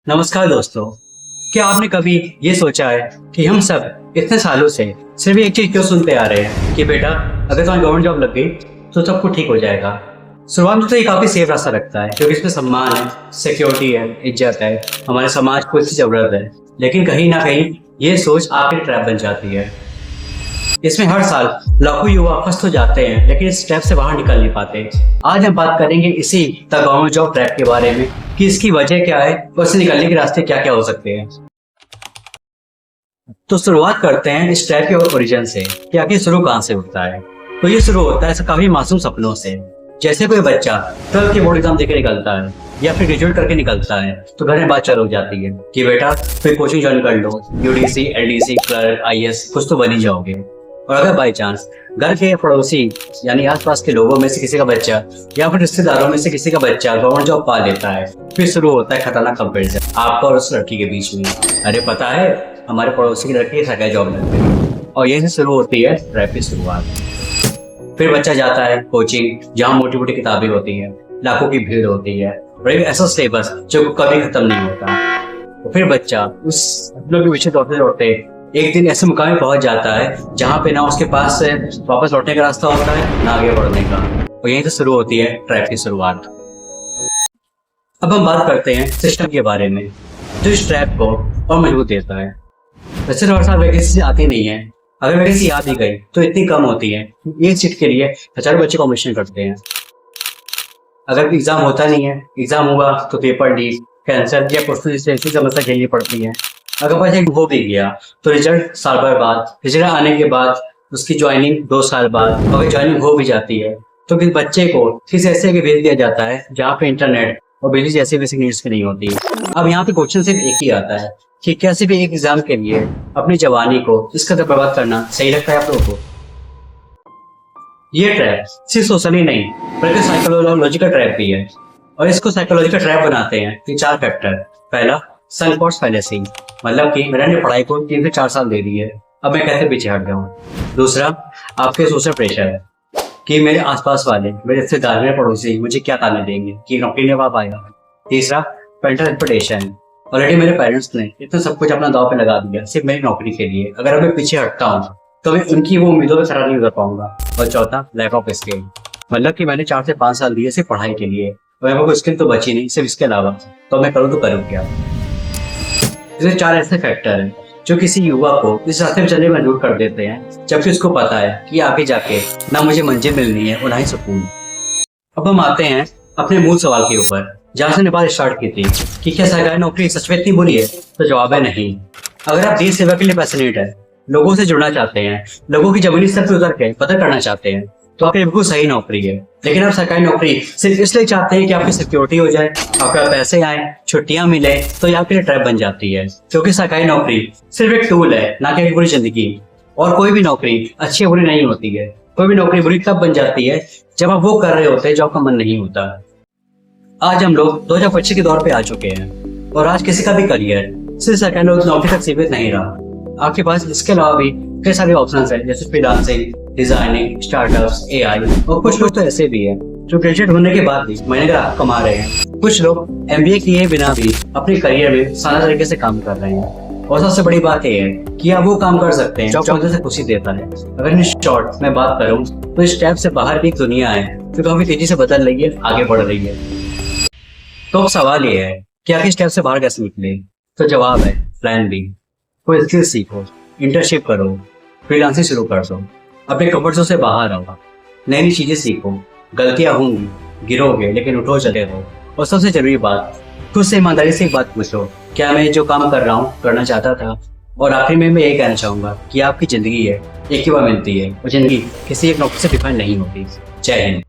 नमस्कार दोस्तों। क्या आपने कभी ये सोचा है कि हम सब इतने सालों से सिर्फ एक चीज क्यों सुनते आ रहे हैं कि बेटा अगर तुम्हारी गवर्नमेंट जॉब लग गई तो सब कुछ ठीक हो जाएगा। शुरुआत में तो ये काफी सेफ रास्ता लगता है क्योंकि इसमें सम्मान है, सिक्योरिटी है, इज्जत है, हमारे समाज को इसकी जरूरत है। लेकिन कहीं ना कहीं ये सोच आपकी ट्रैप बन जाती है। इसमें हर साल लाखों युवा फंस तो जाते हैं लेकिन इस ट्रैप से बाहर निकल नहीं पाते। आज हम बात करेंगे इसी द गवर्नमेंट जॉब ट्रैप के बारे में कि इसकी वजह क्या है और इससे निकलने के रास्ते क्या क्या हो सकते हैं। तो शुरुआत करते हैं इस ट्रैप के ओरिजिन से कि आखिर शुरू कहाँ से होता है। तो ये शुरू होता है काफी मासूम सपनों से। जैसे कोई बच्चा 12th के बोर्ड एग्जाम देके निकलता है या फिर ग्रेजुएट करके निकलता है तो घर में बात चालू हो जाती है कि बेटा फिर कोचिंग ज्वाइन कर लो, यूडीसी, एलडीसी, क्लर्क, आईएएस कुछ तो बन ही जाओगे। और अगर बाई चांस घर के पड़ोसी यानी आसपास के लोगों में से किसी का बच्चा या फिर रिश्तेदारों में से किसी का बच्चा गवर्नमेंट जॉब पा लेता है फिर शुरू होता है खतरनाक कंपैरिजन आपका और उस लड़की के बीच में। अरे पता है हमारे पड़ोसी की लड़की सरकारी जॉब लग गई। और यही से शुरू होती है ट्रैप की शुरुआत। फिर बच्चा जाता है कोचिंग जहाँ मोटी मोटी किताबें होती है, लाखों की भीड़ होती है और एक ऐसा सिलेबस जो कभी खत्म नहीं होता। तो फिर बच्चा उस सपनों के पीछे दौड़ते दौड़ते एक दिन ऐसे मुकाम में पहुंच जाता है जहाँ पे ना उसके पास से वापस लौटने का रास्ता होता है ना आगे बढ़ने का। और यहीं से शुरू होती है ट्रैप की शुरुआत। अब हम बात करते हैं सिस्टम के बारे में जो इस ट्रैप को और मजबूत देता है। वैसे हर साल वैकेंसी आती नहीं है, अगर वैकेंसी आ भी गई तो इतनी कम होती है एक सीट के लिए हजारों बच्चे कॉम्पिटिशन करते हैं। अगर एग्जाम होता नहीं है, एग्जाम हुआ तो पेपर लीक, कैंसर या पोस्टल समस्या झेलनी पड़ती है। अगर बच्चा हो भी गया तो रिजल्ट साल भर बाद, रिजल्ट आने के बाद उसकी ज्वाइनिंग 2 साल बाद, अगर ज्वाइनिंग हो भी जाती है तो किस बच्चे को किस ऐसे के भेज दिया जाता है जहाँ पे इंटरनेट और बिजली जैसी बेसिक नीड्स की नहीं होती। अब यहाँ पे क्वेश्चन सिर्फ एक ही आता है कि क्या सिर्फ एक एग्जाम के लिए अपनी जवानी को इस कदर बर्बाद करना सही लगता है आप लोगों को? ये ट्रैप सिर्फ सोशल ही नहीं बल्कि साइकोलॉजिकल ट्रैप भी है। और इसको साइकोलॉजिकल ट्रैप बनाते हैं ये 4 फैक्टर। पहला, सनक कॉस्ट फैलेसी, मतलब कि मैंने पढ़ाई को 3 से 4 साल दे दी है, अब मैं कैसे पीछे हट जाऊँ। दूसरा, आपके सोशल प्रेशर है कि मेरे आसपास वाले, मेरे रिश्तेदार, मेरे पड़ोसी मुझे क्या ताने देंगे कि नौकरी नहीं पा पाएगा। तीसरा, पेरेंटल एक्सपेक्टेशन, ऑलरेडी मेरे पेरेंट्स ने इतना सब कुछ अपना दांव पे लगा दिया सिर्फ मेरी नौकरी के लिए, अगर मैं पीछे हटता हूँ तो मैं उनकी वो उम्मीदों पर खरा नहीं कर पाऊंगा। और चौथा, लैक ऑफ स्किल, मतलब कि मैंने 4 से 5 साल दिए सिर्फ पढ़ाई के लिए और मेरे को स्किल तो बची नहीं सिर्फ इसके अलावा, तो मैं करूँ तो करूँ क्या। ये 4 ऐसे फैक्टर हैं जो किसी युवा को इस रास्ते में चलने में मजबूर कर देते हैं जबकि उसको पता है कि आगे जाके ना मुझे मंजिल मिलनी है और ना ही सुकून। अब हम आते हैं अपने मूल सवाल के ऊपर जहाँ से बात स्टार्ट की थी कि क्या सरकारी नौकरी सच में इतनी बुरी है? तो जवाब है नहीं। अगर आप देश सेवा के लिए पैशनेट है, लोगों से जुड़ना चाहते हैं, लोगों की जमीनी स्तर पर उतर के पता करना चाहते हैं तो आपकी बिल्कुल सही नौकरी है। लेकिन आप सरकारी नौकरी सिर्फ इसलिए चाहते हैं कि आपकी सिक्योरिटी हो जाए, आपका पैसे आए, छुट्टियां मिले, तो ये आपके लिए ट्रैप बन जाती है। क्योंकि सरकारी नौकरी सिर्फ एक टूल है ना कि एक पूरी जिंदगी। और कोई भी नौकरी अच्छी बुरी नहीं होती है। कोई भी नौकरी बुरी तब बन जाती है जब आप वो कर रहे होते हैं जो आपका मन नहीं होता। आज हम लोग 2025 के दौर पे आ चुके हैं और आज किसी का भी करियर सिर्फ सरकारी नौकरी तक सीमित नहीं रहा। आपके पास इसके अलावा भी कई सारे ऑप्शंस हैं जैसे फ्रीलांसिंग, डिजाइनिंग, स्टार्टअप्स, एआई और कुछ लोग तो ऐसे भी हैं जो ग्रेजुएट होने के बाद भी महीने का कमा रहे हैं। कुछ लोग एमबीए किए बिना भी अपने करियर में सारा तरीके से काम कर रहे हैं। और सबसे बड़ी बात यह है कि आप वो काम कर सकते हैं जो अंदर से खुशी देता है। अगर इन शॉर्ट मैं बात करूँ तो इस ट्रैप से बाहर भी एक दुनिया है जो काफी तेजी से बदल रही है, आगे बढ़ रही है। तो सवाल ये है कि आप इस ट्रैप से बाहर कैसे निकले? तो जवाब है प्लान बी। कोई स्किल सीखो, इंटर्नशिप करो, फ्रीलांसिंग शुरू कर दो, अपने कंफर्ट जोन से बाहर आओ, नई नई चीजें सीखो। गलतियां होंगी, गिरोगे, लेकिन उठो चले रहो। और सबसे जरूरी बात, खुद से ईमानदारी से एक बात पूछो, क्या मैं जो काम कर रहा हूँ करना चाहता था? और आखिर में मैं ये कहना चाहूंगा कि आपकी जिंदगी है, एक ही बार मिलती है और जिंदगी किसी एक नौकरी से डिफाइन नहीं होती। जय हिंद।